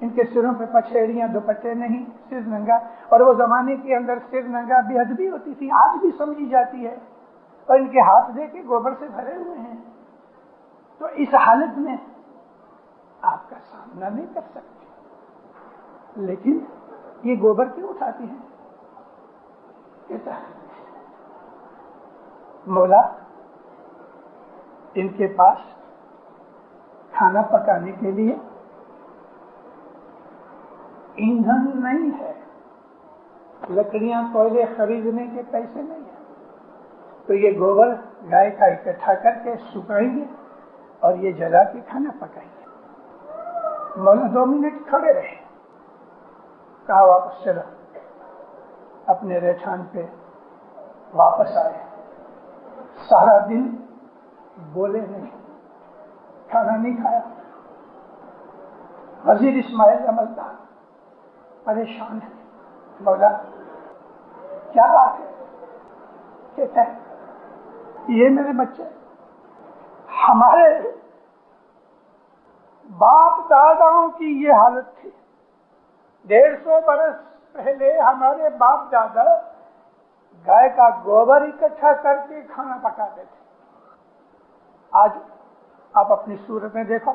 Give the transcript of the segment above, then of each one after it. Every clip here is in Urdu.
ان کے سروں پہ پچھیڑیاں، دوپٹے نہیں، سر ننگا. اور وہ زمانے کے اندر سر ننگا بے ادبی ہوتی تھی، آج بھی سمجھی جاتی ہے. اور ان کے ہاتھ دیکھے گوبر سے بھرے ہوئے ہیں. تو اس حالت میں آپ کا سامنا نہیں کر سکتے. لیکن یہ گوبر کیوں اٹھاتی ہیں؟ کہتا ہے مولا ان کے پاس کھانا پکانے کے لیے ایندھن نہیں ہے، لکڑیاں کوئلے خریدنے کے پیسے نہیں ہیں، تو یہ گوبر گائے کا اکٹھا کر کے سکھائیں گے اور یہ جلا کے کھانا پکائیں گے. مولا 2 منٹ کھڑے رہے، کہا واپس چلو. اپنے رہٹھان پہ واپس آئے. سارا دن بولے نہیں، کھانا نہیں کھایا. وزیر اسماعیل عملدار پریشان ہے. مولا کیا بات ہے؟ کہتا ہے یہ میرے بچے ہمارے باپ داداؤں کی یہ حالت تھی. 150 برس پہلے ہمارے باپ دادا گائے کا گوبر اکٹھا کر کے کھانا پکاتے تھے. آج آپ اپنی صورتیں دیکھو،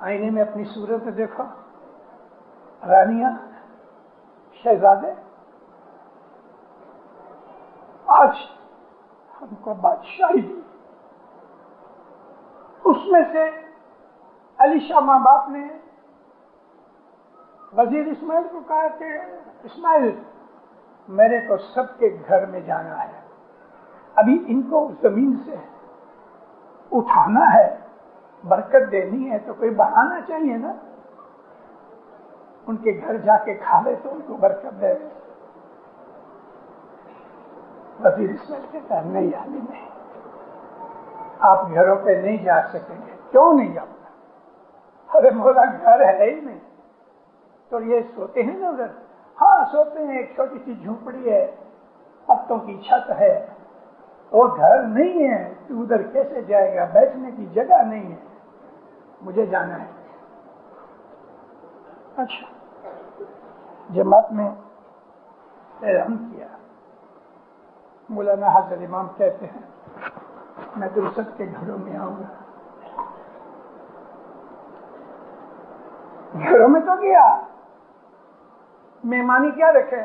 آئینے میں اپنی صورتیں دیکھو، رانیاں، شہزادے. آج ہم کو بادشاہی دی. اس میں سے علی شاہ ماں باپ نے وزیر اسماعیل کو کہا کہ اسماعیل میرے کو سب کے گھر میں جانا ہے، ابھی ان کو زمین سے اٹھانا ہے، برکت دینی ہے، تو کوئی بہانا چاہیے نا. ان کے گھر جا کے کھا لے تو ان کو برکت دے. وزیر اسماعیل کہتا ہے نہیں علی نہیں، آپ گھروں پہ نہیں جا سکیں گے. کیوں نہیں جاؤں گا؟ ارے مولا گھر ہے ہی نہیں. تو یہ سوتے ہیں نا ادھر؟ ہاں سوتے ہیں، ایک چھوٹی سی جھونپڑی ہے، پتوں کی چھت ہے، وہ گھر نہیں ہے. تو ادھر کیسے جائے گا؟ بیٹھنے کی جگہ نہیں ہے، مجھے جانا ہے. اچھا جماعت میں اعلان کیا. مولانا حضرت امام کہتے ہیں میں درست کے گھروں میں آؤں گا. گھروں میں تو گیا، مہمانی کیا رکھے؟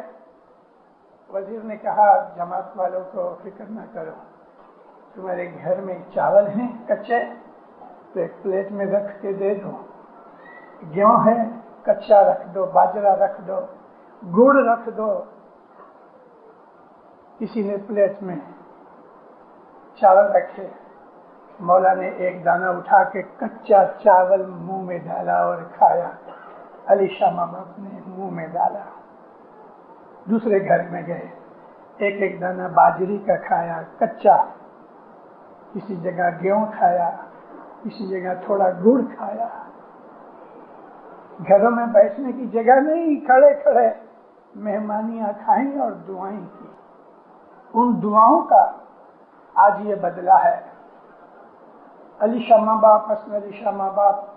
وزیر نے کہا جماعت والوں کو فکر نہ کرو، تمہارے گھر میں چاول ہیں کچے تو ایک پلیٹ میں رکھ کے دے دو، گیہوں ہے کچا رکھ دو، باجرہ رکھ دو، گڑ رکھ دو. کسی نے پلیٹ میں چاول رکھے، مولا نے ایک دانہ اٹھا کے کچا چاول منہ میں ڈالا اور کھایا. علی شاہ ماں باپ نے منہ میں ڈالا. دوسرے گھر میں گئے، ایک ایک دانہ باجری کا کھایا کچا، کسی جگہ گیہوں کھایا، کسی جگہ تھوڑا گڑ کھایا. گھروں میں بیٹھنے کی جگہ نہیں، کھڑے کھڑے مہمانیاں کھائیں اور دعائیں کی. ان دعاؤں کا آج یہ بدلہ ہے. علی شاہ ماں باپ، حسن علی شاہ ماں باپ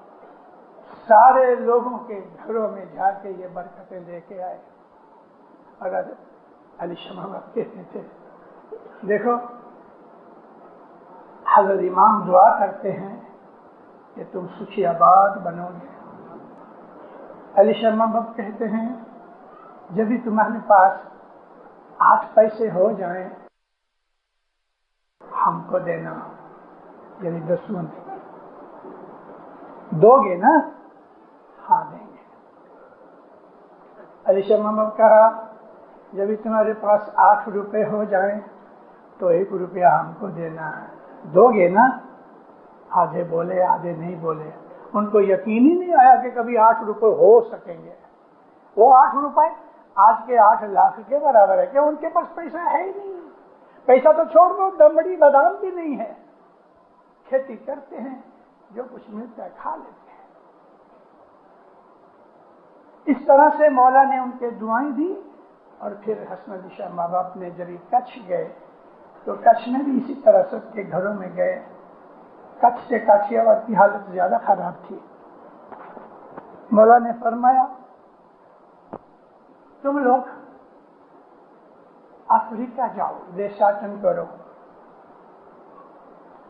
سارے لوگوں کے گھروں میں جا کے یہ برکتیں لے کے آئے. اگر علی شاہ ماں باپ کہتے تھے دیکھو حضرت امام دعا کرتے ہیں کہ تم سکھی آباد بنو گے. علی شاہ ماں باپ کہتے ہیں جب بھی تمہارے پاس 8 پیسے ہو جائیں ہم کو دینا، یعنی 10 دو گے نا؟ ہاں دیں گے. علی شاہ ماں باپ کہا جب بھی تمہارے پاس 8 روپے ہو جائیں تو 1 روپیہ ہم کو دینا ہے، دو گے نا؟ آدھے بولے آدھے نہیں بولے. ان کو یقین ہی نہیں آیا کہ کبھی 8 روپے ہو سکیں گے. وہ 8 روپے آج کے 8 لاکھ کے برابر ہے کہ ان کے پاس پیسہ ہے ہی نہیں. پیسہ تو چھوڑ دو، دمڑی بادام بھی نہیں ہے. کھیتی کرتے ہیں، جو کچھ ملتا ہے کھا لیتے ہیں. اس طرح سے مولا نے ان کے دعائیں دی. اور پھر حسن علی شاہ ماں باپ نے جب کچھ گئے تو کچھ میں بھی اسی طرح سب کے گھروں میں گئے. کچھ سے کاٹھیاواڑ کی حالت زیادہ خراب تھی. مولا نے فرمایا تم لوگ افریقہ جاؤ، دیشاٹن کرو۔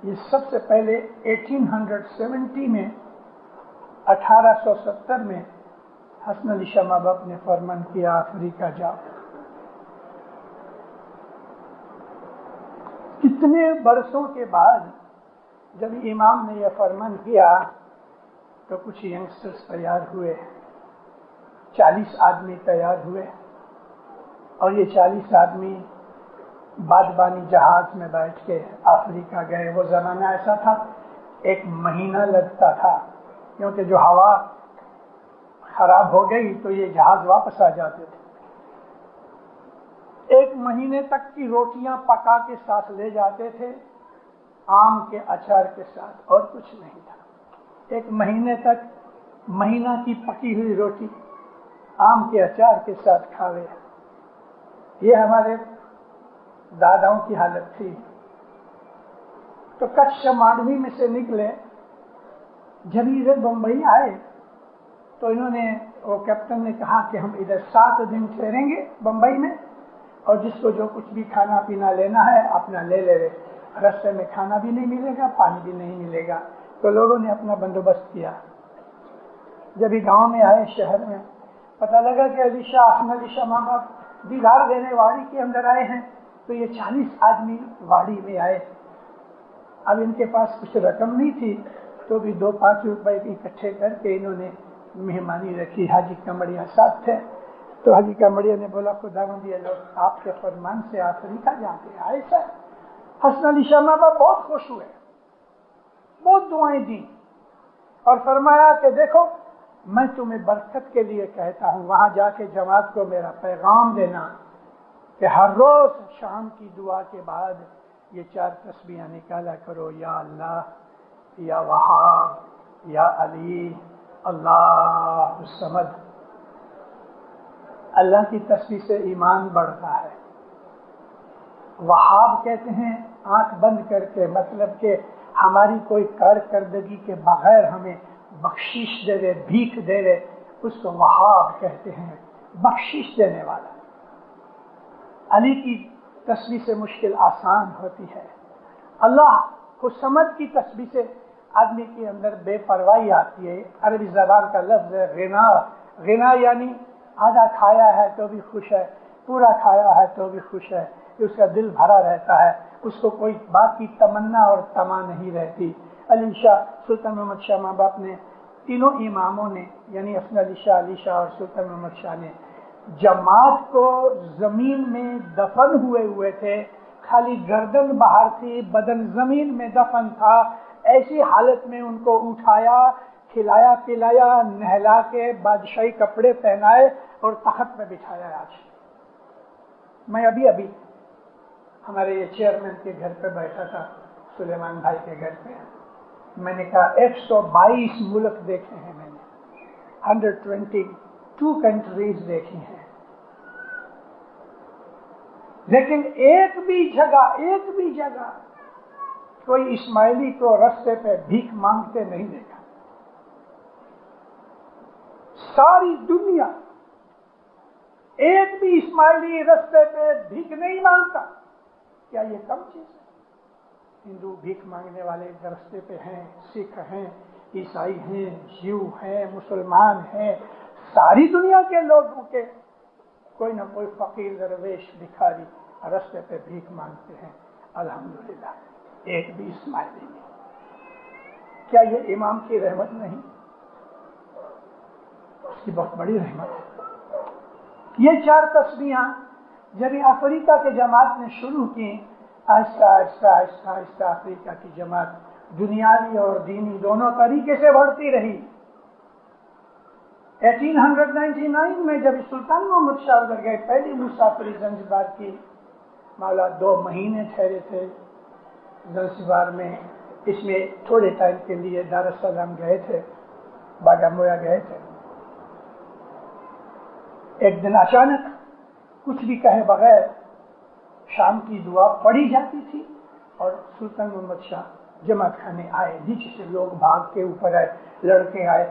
یہ سب سے پہلے 1870 میں 1870 میں حسن علی شاہ ماں باپ نے فرمان کیا افریقہ جاؤ۔ کتنے برسوں کے بعد جب امام نے یہ فرمان کیا تو کچھ ینگسٹرز تیار ہوئے، 40 آدمی تیار ہوئے، اور یہ 40 آدمی بادبانی جہاز میں بیٹھ کے افریقہ گئے۔ وہ زمانہ ایسا تھا 1 مہینہ لگتا تھا، کیونکہ جو ہوا خراب ہو گئی تو یہ جہاز واپس آ جاتے تھے۔ 1 مہینے تک کی روٹیاں پکا کے ساتھ لے جاتے تھے، آم کے اچار کے ساتھ، اور کچھ نہیں تھا۔ 1 مہینے تک مہینہ کی پکی ہوئی روٹی آم کے اچار کے ساتھ کھاوے۔ یہ ہمارے داداؤں کی حالت تھی۔ تو کچھ مانڈوی میں سے نکلے، جب ادھر بمبئی آئے تو انہوں نے، وہ کیپٹن نے کہا کہ ہم ادھر 7 دن ٹھہریں گے بمبئی میں، اور جس کو جو کچھ بھی کھانا پینا لینا ہے اپنا لے لے۔ رستے میں کھانا بھی نہیں ملے گا، پانی بھی نہیں ملے گا۔ تو لوگوں نے اپنا بندوبست کیا۔ جب یہ گاؤں میں آئے، شہر میں، پتہ لگا کہ علی شاہ، حسن علی شاہ ماں باپ دیدار دینے واڑی کے اندر آئے ہیں۔ تو یہ 40 آدمی واڑی میں آئے۔ اب ان کے پاس کچھ رقم نہیں تھی، تو بھی 2-5 روپے اکٹھے کر کے انہوں نے مہمانی رکھی۔ حاجی کمڑیا ساتھ تھے، تو حاجی کمڑیا نے بولا خداوند یہ لوگ آپ کے فرمان سے افریقہ جاتے آئے سر۔ حسن علی شاہ ماں باپ بہت خوش ہوئے، بہت دعائیں دی، اور فرمایا کہ دیکھو میں تمہیں برکت کے لیے کہتا ہوں، وہاں جا کے جماعت کو میرا پیغام دینا کہ ہر روز شام کی دعا کے بعد یہ 4 تسبیحاں نکالا کرو، یا اللہ، یا وہاب، یا علی، اللہ الصمد۔ اللہ کی تسبیح سے ایمان بڑھتا ہے۔ وہاب کہتے ہیں آنکھ بند کر کے، مطلب کہ ہماری کوئی کارکردگی کے بغیر ہمیں بخشش دے دے، بھیک دے دے، اس کو وہاب کہتے ہیں، بخشش دینے والا۔ علی کی تسبیح سے مشکل آسان ہوتی ہے۔ اللہ الصمد کی تسبیح سے آدمی کے اندر بے پرواہی آتی ہے۔ عربی زبان کا لفظ ہے غنا۔ غنا یعنی آدھا کھایا ہے تو بھی خوش ہے، پورا کھایا ہے تو بھی خوش ہے، اس کا دل بھرا رہتا ہے، اس کو کوئی بات کی تمنا اور طمع نہیں رہتی۔ علی شاہ، سلطان محمد شاہ ماں باپ نے، تینوں اماموں نے، یعنی حسن علی شاہ، علی شاہ اور سلطان محمد شاہ نے جماعت کو زمین میں دفن ہوئے تھے، خالی گردن باہر تھی، بدن زمین میں دفن تھا۔ ایسی حالت میں ان کو اٹھایا، کھلایا پلایا، نہلا کے بادشاہی کپڑے پہنائے اور تخت میں بٹھایا۔ آج میں ابھی ہمارے یہ چیئرمین کے گھر پہ بیٹھا تھا، سلیمان بھائی کے گھر پہ، میں نے کہا 122 ملک دیکھے ہیں میں نے، 122 کنٹریز دیکھی ہیں، لیکن ایک بھی جگہ کوئی اسماعیلی کو رستے پہ بھیک مانگتے نہیں دیکھا۔ ساری دنیا ایک بھی اسماعیلی رستے پہ بھیک نہیں مانگتا۔ کیا یہ کم چیز ہے؟ ہندو بھیک مانگنے والے رستے پہ ہیں، سکھ ہیں، عیسائی ہیں، جیو ہیں، مسلمان ہیں، ساری دنیا کے لوگوں کے کوئی نہ کوئی فقیر درویش بھکاری رستے پہ بھیک مانگتے ہیں۔ الحمدللہ ایک بھی اسماعیلی نہیں۔ کیا یہ امام کی رحمت نہیں؟ اس کی بہت بڑی رحمت ہے۔ یہ 4 تسبیحاں جب افریقہ کے جماعت نے شروع کی، آہستہ آہستہ افریقہ کی جماعت دنیاوی اور دینی دونوں طریقے سے بڑھتی رہی۔ 1899 میں جب سلطان محمد شاہ ادھر گئے، پہلی مسافری زنجبار کی، مولا 2 مہینے ٹھہرے تھے زنجبار میں۔ اس میں تھوڑے ٹائم کے لیے دار السلام گئے تھے، باگامویا گئے تھے۔ ایک دن اچانک کچھ بھی کہے بغیر شام کی دعا پڑھی جاتی تھی، اور سلطان محمد شاہ جماعت خانے آئے، نیچے سے لوگ بھاگ کے اوپر آئے، لڑکے آئے،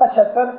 75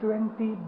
20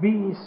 20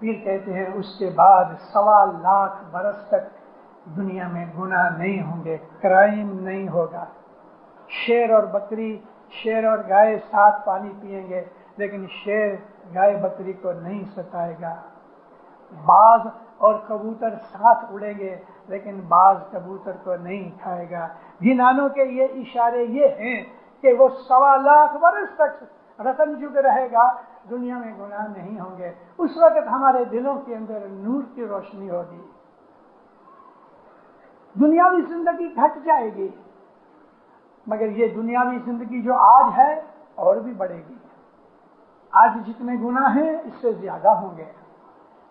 پیر کہتے ہیں اس کے بعد 1.25 برس تک دنیا میں گناہ نہیں ہوں گے، کرائم نہیں ہوگا. شیر اور بکری، شیر اور گائے ساتھ پانی پیئیں گے، لیکن شیر گائے بکری کو نہیں ستائے گا. باز اور کبوتر ساتھ اڑیں گے، لیکن باز کبوتر کو نہیں کھائے گا. جنانوں کے یہ اشارے یہ ہیں کہ وہ 1.25 برس تک رتن جگ رہے گا، دنیا میں گناہ نہیں ہوں گے. اس وقت ہمارے دلوں کے اندر نور کی روشنی ہوگی، دنیاوی زندگی گھٹ جائے گی. مگر یہ دنیاوی زندگی جو آج ہے اور بھی بڑھے گی. آج جتنے گناہ ہیں اس سے زیادہ ہوں گے،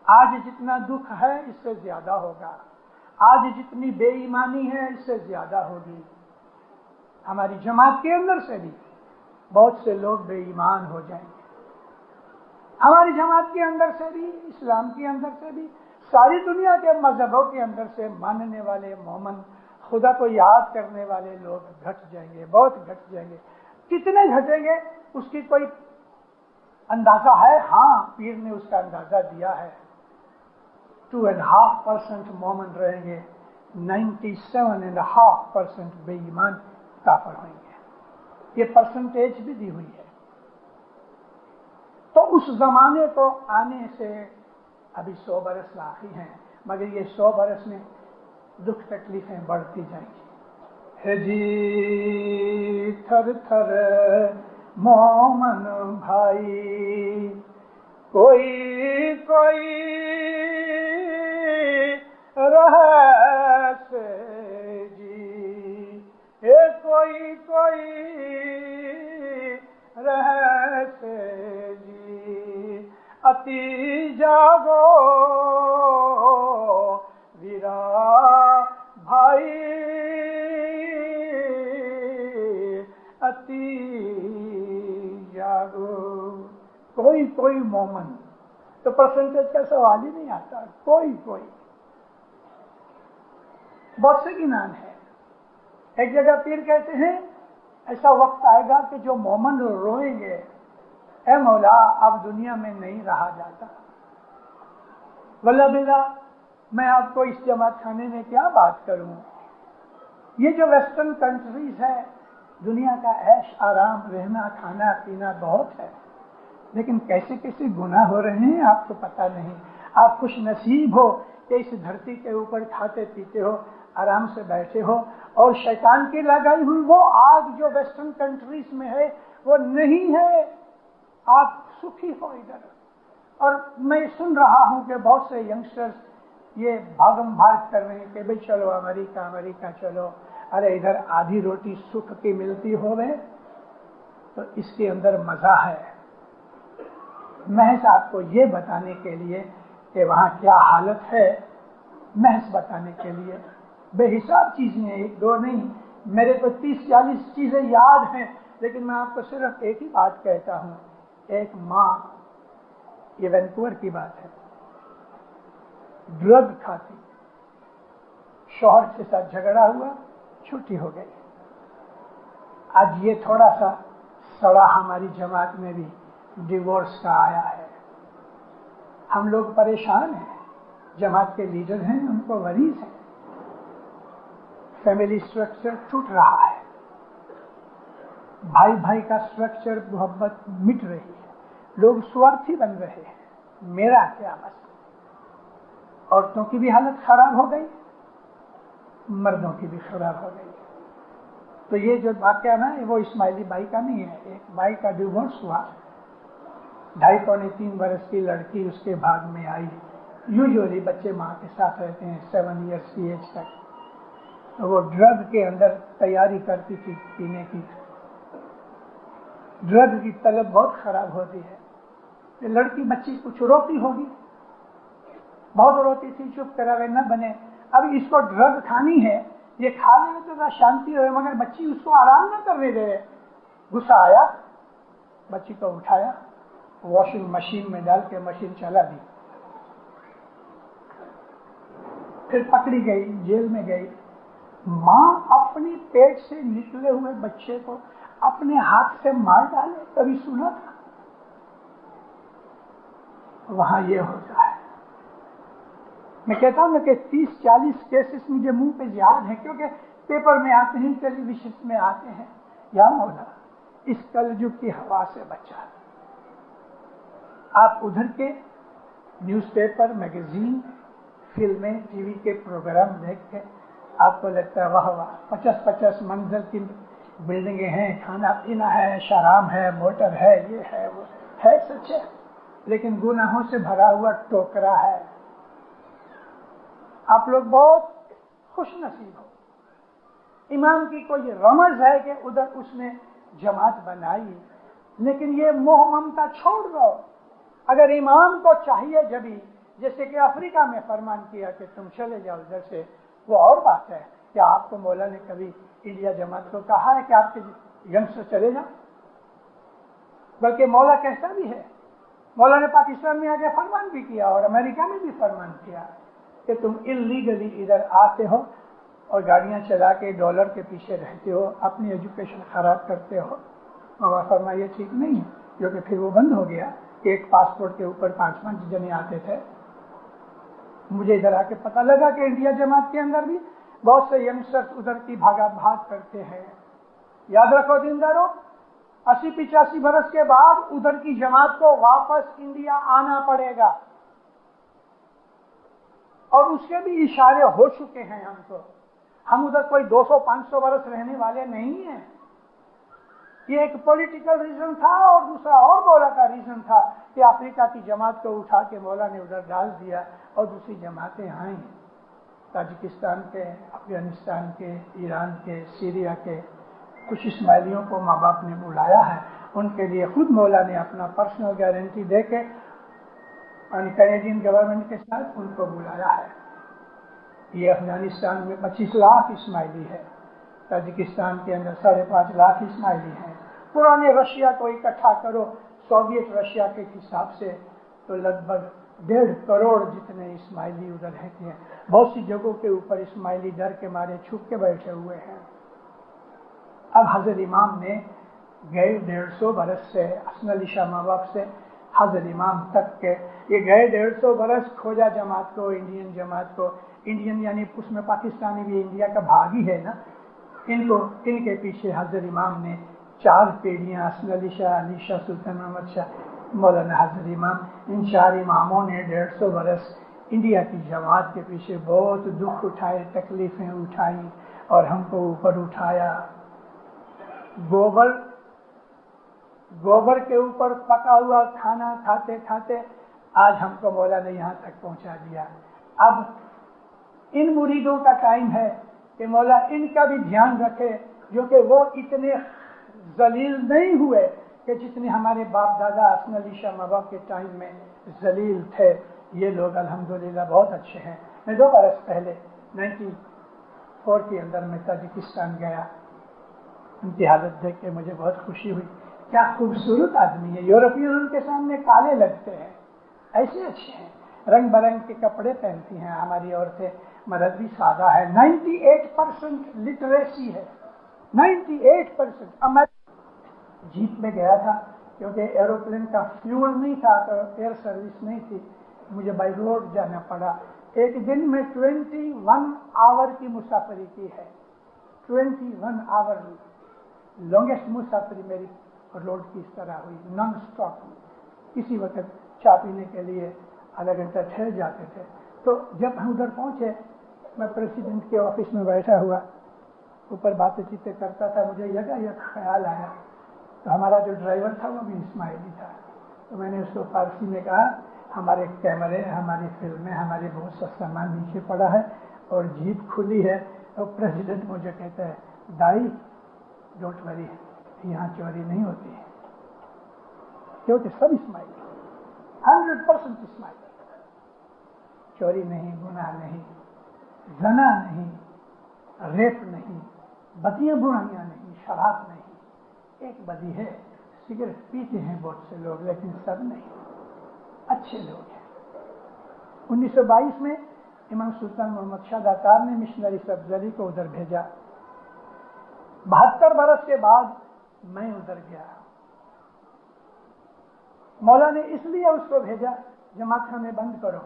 آج جتنا دکھ ہے اس سے زیادہ ہوگا، آج جتنی بے ایمانی ہے اس سے زیادہ ہوگی. ہماری جماعت کے اندر سے بھی بہت سے لوگ بے ایمان ہو جائیں گے. ہماری جماعت کے اندر سے بھی، اسلام کے اندر سے بھی، ساری دنیا کے مذہبوں کے اندر سے ماننے والے مومن، خدا کو یاد کرنے والے لوگ گھٹ جائیں گے، بہت گھٹ جائیں گے. کتنے گھٹیں گے اس کی کوئی اندازہ ہے؟ ہاں، پیر نے اس کا اندازہ دیا ہے. 2.5% مومن رہیں گے، 97.5% بے ایمان کافر ہوئیں گے. یہ پرسنٹیج بھی دی ہوئی ہے. تو اس زمانے کو آنے سے ابھی 100 برس باقی ہیں، مگر یہ 100 برس میں دکھ تکلیفیں بڑھتی جائیں گی. ہے جی تھر تھر مومن بھائی، کوئی کوئی رہے سے جی، کوئی کوئی رہے سے جی، اتی جاگو ویرا بھائی، اتی جاگو. کوئی کوئی مومن، تو پرسنٹیج کا سوال ہی نہیں آتا. کوئی کوئی، بہت سے گنان ہے. ایک جگہ پیر کہتے ہیں ایسا وقت آئے گا کہ جو مومن روئیں گے، اے مولا اب دنیا میں نہیں رہا جاتا. واللہ باللہ میں آپ کو اس جماعت خانے میں کیا بات کروں. یہ جو ویسٹرن کنٹریز ہے، دنیا کا عیش آرام، رہنا کھانا پینا بہت ہے، لیکن کیسے کیسے گناہ ہو رہے ہیں آپ کو پتہ نہیں. آپ خوش نصیب ہو کہ اس دھرتی کے اوپر کھاتے پیتے ہو، آرام سے بیٹھے ہو، اور شیطان کی لگائی ہوئی وہ آگ جو ویسٹرن کنٹریز میں ہے وہ نہیں ہے. آپ سکھی ہو ادھر. اور میں سن رہا ہوں کہ بہت سے ینگسٹرز یہ بھاگم بھاگ کر رہے ہیں کہ بھئی چلو امریکہ امریکہ چلو. ارے ادھر آدھی روٹی سکھ کی ملتی ہوئے تو اس کے اندر مزہ ہے. محض آپ کو یہ بتانے کے لیے کہ وہاں کیا حالت ہے، محض بتانے کے لیے. بے حساب چیزیں، ایک دو نہیں، میرے کو 30-40 چیزیں یاد ہیں، لیکن میں آپ کو صرف ایک ہی بات کہتا ہوں. ایک ماں، یہ وینکوور کی بات ہے، ڈرگ کھاتی، شوہر کے ساتھ جھگڑا ہوا، چھٹی ہو گئی. آج یہ تھوڑا سا سڑا ہماری جماعت میں بھی ڈیورس کا آیا ہے. ہم لوگ پریشان ہیں، جماعت کے لیڈر ہیں ان کو مریض ہیں. فیملی سٹرکچر ٹوٹ رہا ہے، بھائی بھائی کا سٹرکچر محبت مٹ رہی ہے. لوگ سوارتھی بن رہے ہیں، میرا کیا بس. عورتوں کی بھی حالت خراب ہو گئی، مردوں کی بھی خراب ہو گئی. تو یہ جو واقعہ نا وہ اسماعیلی بائی کا نہیں ہے. ایک بائی کا ڈیورس ہوا، 2.5-3 برس کی لڑکی اس کے بھاگ میں آئی. یوزولی بچے ماں کے ساتھ رہتے ہیں 7 ایئرس کی ایج تک. تو وہ ڈرگ کے اندر تیاری کرتی تھی پینے کی. ڈرگ کی طلب بہت خراب ہوتی ہے. یہ لڑکی بچی کچھ روتی ہوگی، بہت روتی تھی، چپ کرا ہوئے نہ بنے. اب اس کو ڈرگ کھانی ہے، یہ کھا لے تو نہ شانتی ہوئے، مگر بچی اس کو آرام نہ کرنے دے. غصہ آیا، بچی کو اٹھایا، واشنگ مشین میں ڈال کے مشین چلا دی. پھر پکڑی گئی، جیل میں گئی. ماں اپنی پیٹ سے نکلے ہوئے بچے کو اپنے ہاتھ سے مار ڈالے، کبھی سنا تھا؟ وہاں یہ ہوتا ہے. میں کہتا ہوں کہ 30-40 کیسز مجھے منہ پہ یاد ہیں، کیونکہ پیپر میں آتے ہیں، ٹیلی ویژن میں آتے ہیں. یا مولا اس کلجگ کی ہوا سے بچا. آپ ادھر کے نیوز پیپر، میگزین، فلمیں، ٹی وی کے پروگرام دیکھ کے آپ کو لگتا ہے واہ واہ، 50 منزل کی بلڈنگیں ہیں، کھانا پینا ہے، شراب ہے، موٹر ہے، یہ ہے وہ ہے. سچ ہے، لیکن گناہوں سے بھرا ہوا ٹوکرا ہے. آپ لوگ بہت خوش نصیب ہو. امام کی کوئی رمز ہے کہ ادھر اس نے جماعت بنائی، لیکن یہ موہ ممتا چھوڑ دو. اگر امام کو چاہیے جبھی، جیسے کہ افریقہ میں فرمان کیا کہ تم چلے جاؤ ادھر سے، وہ اور بات ہے. کیا آپ کو مولا نے کبھی انڈیا جماعت کو کہا ہے کہ آپ کے ینگسٹر چلے جاؤ؟ بلکہ مولا کہتا بھی ہے، مولا نے پاکستان میں آگے فرمان بھی کیا اور امریکہ میں بھی فرمان کیا کہ تم انلیگلی ادھر آتے ہو اور گاڑیاں چلا کے ڈالر کے پیچھے رہتے ہو، اپنی ایجوکیشن خراب کرتے ہو. مولا فرمایا یہ ٹھیک نہیں ہے، جو کہ پھر وہ بند ہو گیا کہ ایک پاسپورٹ کے اوپر 5 جنے آتے تھے. مجھے ادھر آ کے پتہ لگا کہ انڈیا جماعت کے اندر بھی بہت سے ینگسٹرز ادھر کی بھاگا بھاگ کرتے ہیں. یاد رکھو دیندارو، 80-85 برس کے بعد ادھر کی جماعت کو واپس انڈیا آنا پڑے گا، اور اس کے بھی اشارے ہو چکے ہیں. ہم ادھر کوئی 200-500 برس رہنے والے نہیں ہیں. یہ ایک پولیٹیکل ریزن تھا، اور دوسرا اور مولا کا ریزن تھا کہ افریقہ کی جماعت کو اٹھا کے مولا نے ادھر ڈال دیا اور دوسری جماعتیں آئیں. تاجکستان کے، افغانستان کے، ایران کے، سیریا کے کچھ اسماعیلیوں کو ماں باپ نے بلایا ہے. ان کے لیے خود مولا نے اپنا پرسنل گارنٹی دے کے کینیڈین گورنمنٹ کے ساتھ ان کو بلایا ہے. یہ افغانستان میں 25 لاکھ اسماعیلی ہے، تاجکستان کے اندر 5.5 لاکھ اسماعیلی ہیں. پرانے رشیا کو اکٹھا کرو سوویت رشیا کے حساب سے تو لگ بھگ 1.5 کروڑ جتنے اسماعیلی ادھر رہتے ہیں. بہت سی جگہوں کے اوپر اسماعیلی ڈر کے مارے چھپ کے بیٹھے ہوئے ہیں. اب حضرت امام نے گئے 150 برس سے، حسن علی شاہ ماں باپ سے حضرت امام تک کے، یہ گئے 150 برس کھوجا جماعت کو، انڈین جماعت کو. انڈین یعنی اس میں پاکستانی بھی انڈیا کا بھاگ ہی ہے نا. ان کے پیچھے حضرت امام نے 4 پیڑھیاں، حسن علی شاہ، علی شاہ، سلطان محمد شاہ، مولانا حضرت امام، ان 4 اماموں نے 150 برس انڈیا کی جماعت کے پیچھے بہت دکھ اٹھائے، تکلیفیں اٹھائی اور ہم کو اوپر اٹھایا. گوبر کے اوپر پکا ہوا کھانا کھاتے کھاتے آج ہم کو مولا نے یہاں تک پہنچا دیا. اب ان مریدوں کا ٹائم ہے کہ مولا ان کا بھی دھیان رکھے، جو کہ وہ اتنے ذلیل نہیں ہوئے کہ جتنے ہمارے باپ دادا حسن علی شاہ ماں باپ کے ٹائم میں ذلیل تھے. یہ لوگ الحمدللہ بہت اچھے ہیں. میں 2 برس پہلے 94 کے اندر میں تاجکستان گیا. ان کی حالت دیکھ کے مجھے بہت خوشی ہوئی. کیا خوبصورت آدمی ہے. یورپین ان کے سامنے کالے لگتے ہیں، ایسے اچھے ہیں، رنگ برنگ کے کپڑے پہنتی ہیں. ہماری عورتیں، مرد بھی سادہ ہے. 98% لٹریسی ہے، 98%. اب میں جیپ میں گیا تھا کیونکہ ایروپلین کا فیول نہیں تھا تو ایئر سروس نہیں تھی، مجھے بائی روڈ جانا پڑا. ایک دن میں 21 آور کی مسافری کی ہے. 21 آور لانگیسٹ مسافری میری روڈ کی اس طرح ہوئی، نان اسٹاپ. کسی وقت چائے پینے کے لیے آدھا گھنٹہ ٹھہر جاتے تھے. تو جب ہم ادھر پہنچے، میں پریسیڈنٹ کے آفس میں بیٹھا ہوا اوپر باتیں چیتیں کرتا تھا. مجھے یہ خیال آیا، تو ہمارا جو ڈرائیور تھا وہ بھی اسماعیلی تھا. تو میں نے اس کو فارسی میں کہا ہمارے کیمرے، ہماری فلمیں، ہمارے بہت سا سامان نیچے پڑا ہے اور جیپ کھلی ہے. اور پریزیڈنٹ مجھے کہتا ہے دائی ڈونٹ وری، یہاں چوری نہیں ہوتی ہے، کیونکہ سب اسماعیلی 100% اسماعیلی. چوری نہیں، گناہ نہیں، زنا نہیں، ریپ نہیں، بدیاں برائیاں نہیں، شراب نہیں. ایک بدی ہے، سگریٹ پیتے ہیں بہت سے لوگ لیکن سب نہیں، اچھے لوگ ہیں. 1922 میں امام سلطان محمد شاہ داتار نے مشنری سبزری کو ادھر بھیجا. 72 برس کے بعد میں ادھر گیا. مولا نے اس لیے اس کو بھیجا جماعت خانے بند کرو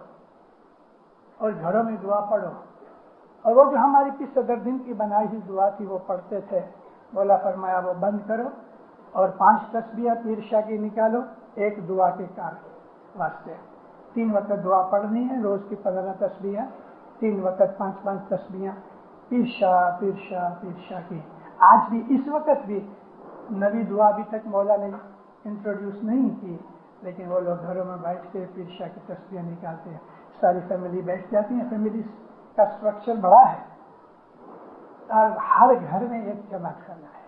اور گھروں میں دعا پڑھو. اور وہ جو ہماری پیر صدر دن کی بنائی ہوئی دعا تھی وہ پڑھتے تھے. مولا فرمایا وہ بند کرو اور 5 تسبیح پیر شاہ کی نکالو ایک دعا کے کار واسطے. 3 وقت دعا پڑھنی ہے، روز کی 15 تسبیح، 3 وقت 5 تسبیح پیر شاہ پیر شاہ پیر شاہ کی. آج بھی اس وقت بھی نبی دعا ابھی تک مولا نے انٹروڈیوس نہیں کی، لیکن وہ لوگ گھروں میں بیٹھ کے پیر شاہ کی تسبیح نکالتے ہیں. ساری فیملی بیٹھ جاتی ہیں. فیملی کا اسٹرکچر بڑا ہے اور ہر گھر میں ایک جماعت کرنا ہے.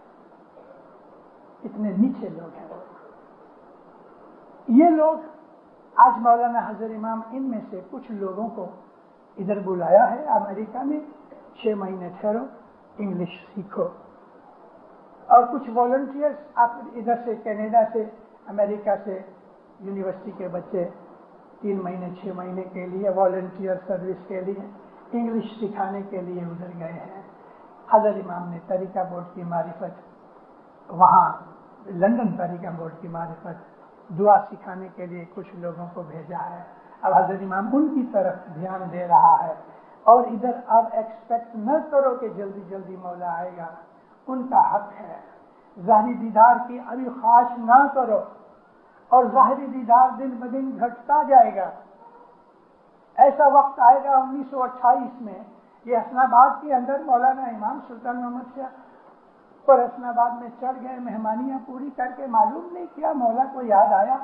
اتنے نیچے لوگ ہیں. یہ لوگ آج مولانا حضرت امام ان میں سے کچھ لوگوں کو ادھر بلایا ہے امریکہ میں. 6 مہینے ٹھہرو، انگلش سیکھو. اور کچھ والنٹیئرز آپ ادھر سے کینیڈا سے امریکہ سے یونیورسٹی کے بچے 3 مہینے 6 مہینے کے لیے والنٹیئر سروس کے لیے انگلش سکھانے کے لیے ادھر گئے ہیں. حضرت امام نے طریقہ بورڈ کی معرفت وہاں لندن طریقہ بورڈ کی معرفت دعا سکھانے کے لیے کچھ لوگوں کو بھیجا ہے. اب حضرت امام ان کی طرف دھیان دے رہا ہے. اور ادھر اب ایکسپیکٹ نہ کرو کہ جلدی جلدی مولا آئے گا. ان کا حق ہے. ظاہری دیدار کی ابھی خواہش نہ کرو، اور ظاہری دیدار دن بدن گھٹتا جائے گا. ایسا وقت آئے گا 1928 میں یہ حسن آباد کے اندر مولانا امام سلطان محمد شاہ پر حسن آباد میں چڑھ گئے. مہمانیاں پوری کر کے معلوم نہیں کیا مولا کو یاد آیا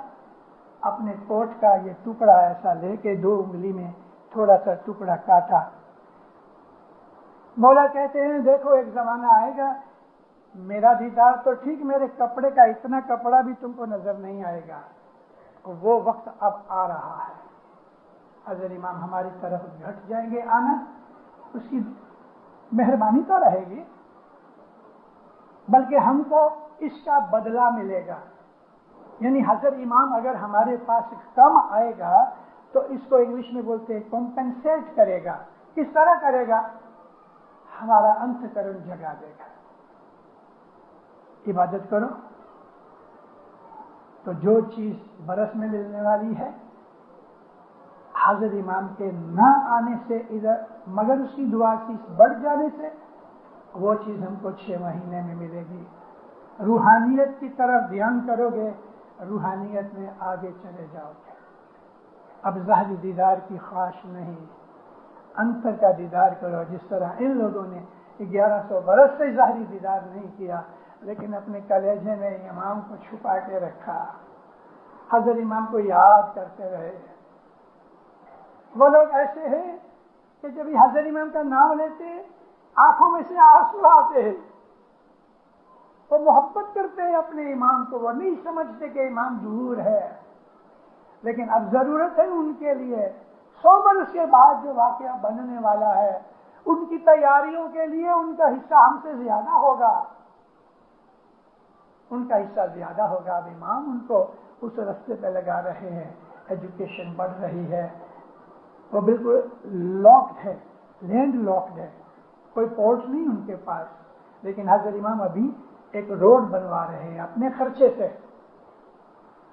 اپنے کوٹ کا یہ ٹکڑا ایسا لے کے 2 انگلی میں تھوڑا سا ٹکڑا کاٹا. مولا کہتے ہیں دیکھو ایک زمانہ آئے گا میرا دیدار تو ٹھیک، میرے کپڑے کا اتنا کپڑا بھی تم کو نظر نہیں آئے گا. وہ وقت اب آ رہا ہے. حضرت امام ہماری طرف گھٹ جائیں گے آنا، اس کی مہربانی تو رہے گی، بلکہ ہم کو اس کا بدلہ ملے گا. یعنی حضرت امام اگر ہمارے پاس کم آئے گا تو اس کو انگلش میں بولتے ہیں کمپنسیٹ کرے گا. کس طرح کرے گا؟ ہمارا انتکرن جگا دے گا. عبادت کرو تو جو چیز برس میں ملنے والی ہے حضرت امام کے نہ آنے سے ادھر مگر اس کی دعا کی بڑھ جانے سے وہ چیز ہم کو 6 مہینے میں ملے گی. روحانیت کی طرف دھیان کرو گے، روحانیت میں آگے چلے جاؤ گے. اب ظاہری دیدار کی خواہش نہیں، انتر کا دیدار کرو. جس طرح ان لوگوں نے 1100 برس سے ظاہری دیدار نہیں کیا لیکن اپنے کلیجے میں امام کو چھپا کے رکھا، حضرت امام کو یاد کرتے رہے. وہ لوگ ایسے ہیں کہ جب حضرت امام کا نام لیتے آنکھوں میں سے آنسو آتے ہیں. وہ محبت کرتے ہیں اپنے امام کو، وہ نہیں سمجھتے کہ امام دور ہے. لیکن اب ضرورت ہے ان کے لیے 100 برس کے بعد جو واقعہ بننے والا ہے ان کی تیاریوں کے لیے ان کا حصہ ہم سے زیادہ ہوگا. ان کا حصہ زیادہ ہوگا. اب امام ان کو اس رستے پہ لگا رہے ہیں. ایجوکیشن بڑھ رہی ہے. وہ بالکل لاکڈ ہے، لینڈ لاکڈ ہے، کوئی پورٹ نہیں ان کے پاس. لیکن حضرت امام ابھی ایک روڈ بنوا رہے ہیں اپنے خرچے سے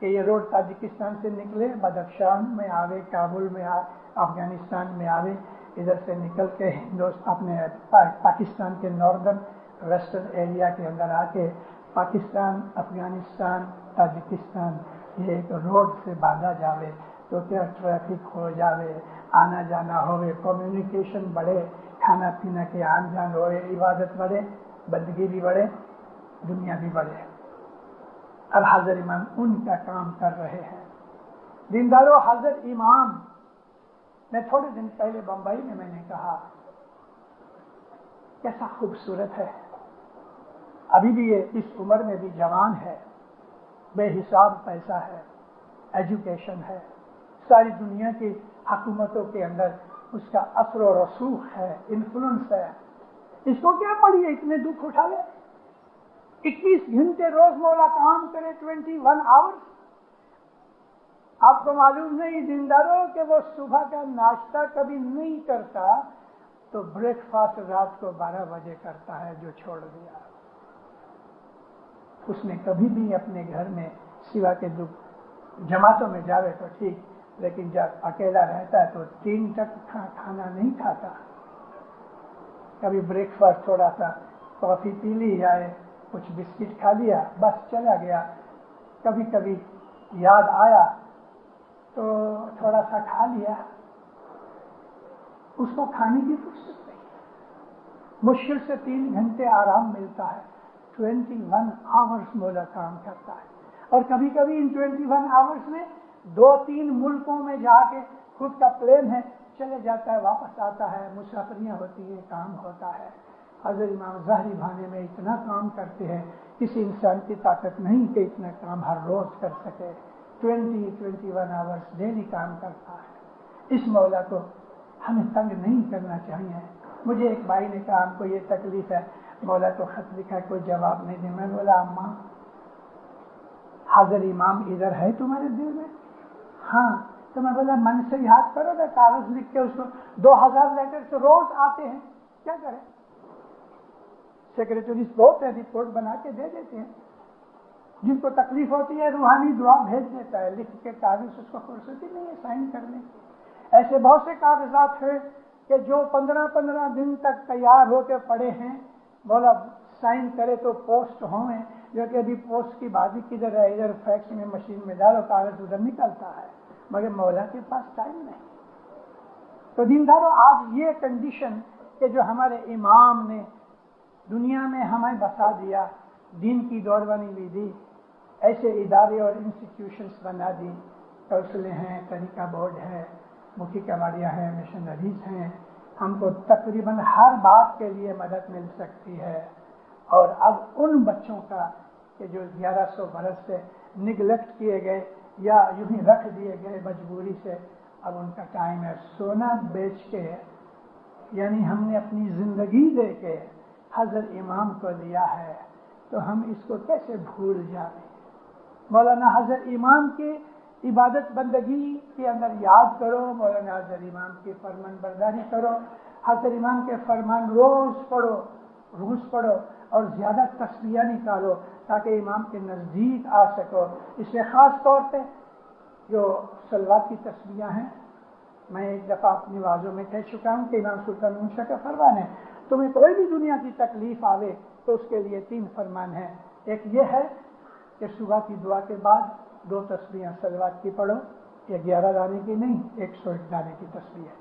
کہ یہ روڈ تاجکستان سے نکلے، بدخشان میں آوے، کابل میں افغانستان میں آوے، ادھر سے نکل کے اپنے پاکستان کے ناردرن ویسٹرن ایریا کے اندر آ کے پاکستان، افغانستان، تاجکستان یہ ایک روڈ سے باندھا جاوے تو کیا ٹریفک ہو جاوے، آنا جانا ہوئے، کمیونیکیشن بڑھے، کھانا پینا کے آن جان ہوئے، عبادت بڑھے، بندگی بھی بڑھے، دنیا بھی بڑھے. اب حضرت امام ان کا کام کر رہے ہیں. دیندارو حضرت امام میں تھوڑے دن پہلے بمبئی میں نے کہا کیسا خوبصورت ہے، ابھی بھی یہ اس عمر میں بھی جوان ہے، بے حساب پیسہ ہے، ایجوکیشن ہے، ساری دنیا کی حکومتوں کے اندر اس کا اثر و رسوخ ہے، انفلوئنس ہے. اس کو کیا پڑھیے اتنے دکھ اٹھاوے؟ 21 گھنٹے روز مولا کام کرے، 21 آورس. آپ کو معلوم نہیں دینداروں کہ وہ صبح کا ناشتہ کبھی نہیں کرتا تو بریک فاسٹ رات کو 12 بجے کرتا ہے جو چھوڑ دیا. اس نے کبھی بھی اپنے گھر میں سوا کے جماعتوں میں جاوے تو ٹھیک، لیکن جب اکیلا رہتا ہے تو 3 تک کھانا نہیں کھاتا. کبھی بریک فاسٹ تھوڑا سا کافی پی لی جائے, کچھ بسکٹ کھا لیا, بس چلا گیا. کبھی کبھی یاد آیا تو تھوڑا سا کھا لیا. اس کو کھانے کی فرصت نہیں. مشکل سے 3 گھنٹے آرام ملتا ہے. 21 آورس مولا کام کرتا ہے. اور کبھی کبھی ان 21 آورس میں 2-3 ملکوں میں جا کے خود کا پلین ہے, چلے جاتا ہے, واپس آتا ہے. مسافریاں ہوتی ہیں, کام ہوتا ہے. حضرت امام ظاہری بھانے میں اتنا کام کرتے ہیں, کسی انسان کی طاقت نہیں کہ اتنا کام ہر روز کر سکے. 21 آورس ڈیلی کام کرتا ہے. اس مولا کو ہمیں تنگ نہیں کرنا چاہیے. مجھے ایک بھائی نے کہا ہم کو یہ تکلیف ہے, مولا کو خط لکھا, کوئی جواب نہیں دے. میں بولا اماں حاضر امام ادھر ہے تمہارے دل میں؟ ہاں. تو میں بولا من سے یاد کرو نا, کاغذ لکھ کے اس کو 2000 لیٹر روز آتے ہیں, کیا کریں؟ سیکریٹریز بہت ہے, رپورٹ بنا کے دے دیتے ہیں. جن کو تکلیف ہوتی ہے روحانی دعا بھیج دیتا ہے لکھ کے کاغذ, اس کو فرصت ہی نہیں ہے سائن کرنے کی. ایسے بہت سے کاغذات ہیں کہ جو 15 دن تک تیار ہو کے پڑے ہیں. مولا سائن کرے تو پوسٹ ہوئے, جو کہ ابھی پوسٹ کی بازی کدھر ہے, ادھر فیکس میں مشین میں ڈالو, کاغذ ادھر نکلتا ہے, مگر مولا کے پاس ٹائم نہیں. تو دینداروں, آج یہ کنڈیشن کہ جو ہمارے امام نے دنیا میں ہمیں بسا دیا, دین کی دوڑوانی بھی دی, ایسے ادارے اور انسٹیٹیوشنز بنا دی, کونسلیں ہیں, طریقہ بورڈ ہے, مکھی کماڑیاں ہیں, مشنریز ہیں. ہم کو تقریباً ہر بات کے لیے مدد مل سکتی ہے. اور اب ان بچوں کا کہ جو 1100 برس سے نگلیکٹ کیے گئے یا یوں ہی رکھ دیے گئے مجبوری سے, اب ان کا ٹائم ہے. سونا بیچ کے, یعنی ہم نے اپنی زندگی دے کے حضرت امام کو لیا ہے, تو ہم اس کو کیسے بھول جائیں؟ مولانا حضرت امام کی عبادت بندگی کے اندر یاد کرو, مولانا حضرت امام کی فرمان برداری کرو, حضرت امام کے فرمان روز پڑھو اور زیادہ تسبیح نکالو تاکہ امام کے نزدیک آ سکو. اس میں خاص طور پہ جو صلوات کی تسبیح ہیں, میں ایک دفعہ اپنی واضحوں میں کہہ چکا ہوں کہ امام سلطان منشا کا فرمان ہے, تمہیں کوئی بھی دنیا کی تکلیف آوے تو اس کے لیے 3 فرمان ہیں. ایک یہ ہے کہ صبح کی دعا کے بعد 2 تسبیحیں صلوات کی پڑھو, یہ 11 دانے کی نہیں, 101 دانے کی تسبیح ہے.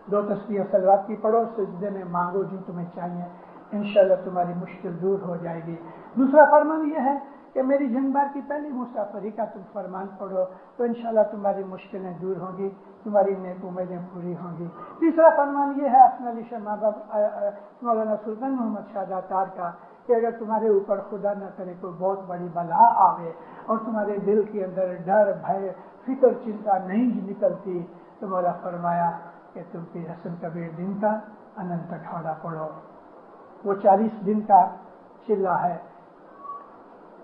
2 تسبیحیں صلوات کی پڑھو, سجدے میں مانگو جو تمہیں چاہیے, انشاءاللہ تمہاری مشکل دور ہو جائے گی. دوسرا فرمان یہ ہے کہ میری زندگی بھر کی پہلی مسافری کا تم فرمان پڑھو تو انشاءاللہ تمہاری مشکلیں دور ہوں گی, تمہاری نیک امیدیں پوری ہوں گی. تیسرا فرمان یہ ہے اپنا علی شاہ مولانا سلطان محمد شاہ داتار کا کہ اگر تمہارے اوپر خدا نہ کرے کوئی بہت بڑی بلا آوے اور تمہارے دل کے اندر ڈر, بھے, فکر, چنتا نہیں نکلتی, تو مولا فرمایا کہ تم کی حسن کبیر دن کا اننت کھوڑا پڑھو. وہ 40 دن کا چلہ ہے,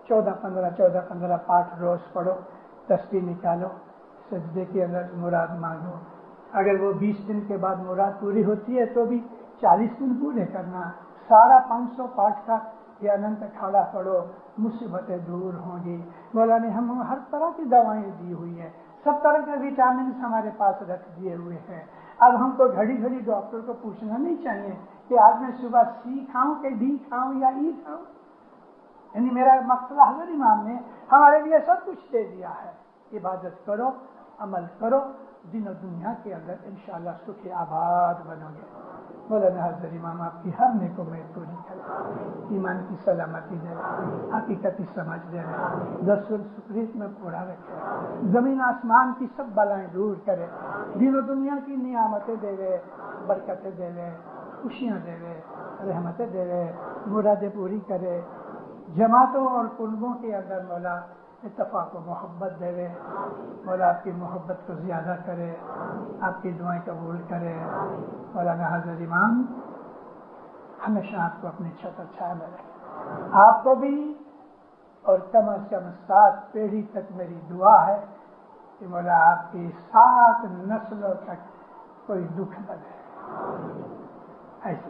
14-15 پاٹ روز پڑھو, تسبیح نکالو, سجدے کے اندر مراد مانگو. اگر وہ 20 دن کے بعد مراد پوری ہوتی ہے تو بھی 40 دن پورے کرنا. سارا 500 پاٹ کا یہ اننت کھوڑا پڑھو, مصیبتیں دور ہوں گی. مولا نے ہم ہر طرح کی دوائیں دی ہوئی ہیں, سب طرح کے وٹامنس ہمارے پاس رکھ دیے ہوئے ہیں. اب ہم کو گھڑی ڈاکٹر کو پوچھنا نہیں چاہیے کہ آج میں صبح سی کھاؤں کہ ڈی کھاؤں یا ای کھاؤں. یعنی میرا مقصد حضرت امام نے ہمارے لیے سب کچھ دے دیا ہے. عبادت کرو, عمل کرو, دین و دنیا کے اندر انشاءاللہ سکھ آباد بنو گے. مولانا حضرت امام آپ کی ہر نیک امید پوری کرے, ایمان کی سلامتی دے, حقیقتی سمجھ دے, دستور سکریت میں پورا رکھے, زمین آسمان کی سب بلائیں دور کرے, دین و دنیا کی نعمتیں دے, برکتیں دے, خوشیاں دے, رحمتیں دے, مرادیں پوری کرے. جماعتوں اور کنبوں کے اندر مولا اتفاق و محبت دے. مولا آپ کی محبت کو زیادہ کرے, آپ کی دعائیں قبول کرے. مولانا حضرت امام ہمیشہ آپ کو اپنی چھت چھائے میں رکھے, آپ کو بھی, اور کم از کم 7 پیڑھی تک میری دعا ہے کہ مولا آپ کی 7 نسلوں تک کوئی دکھ نہ دے. ایسی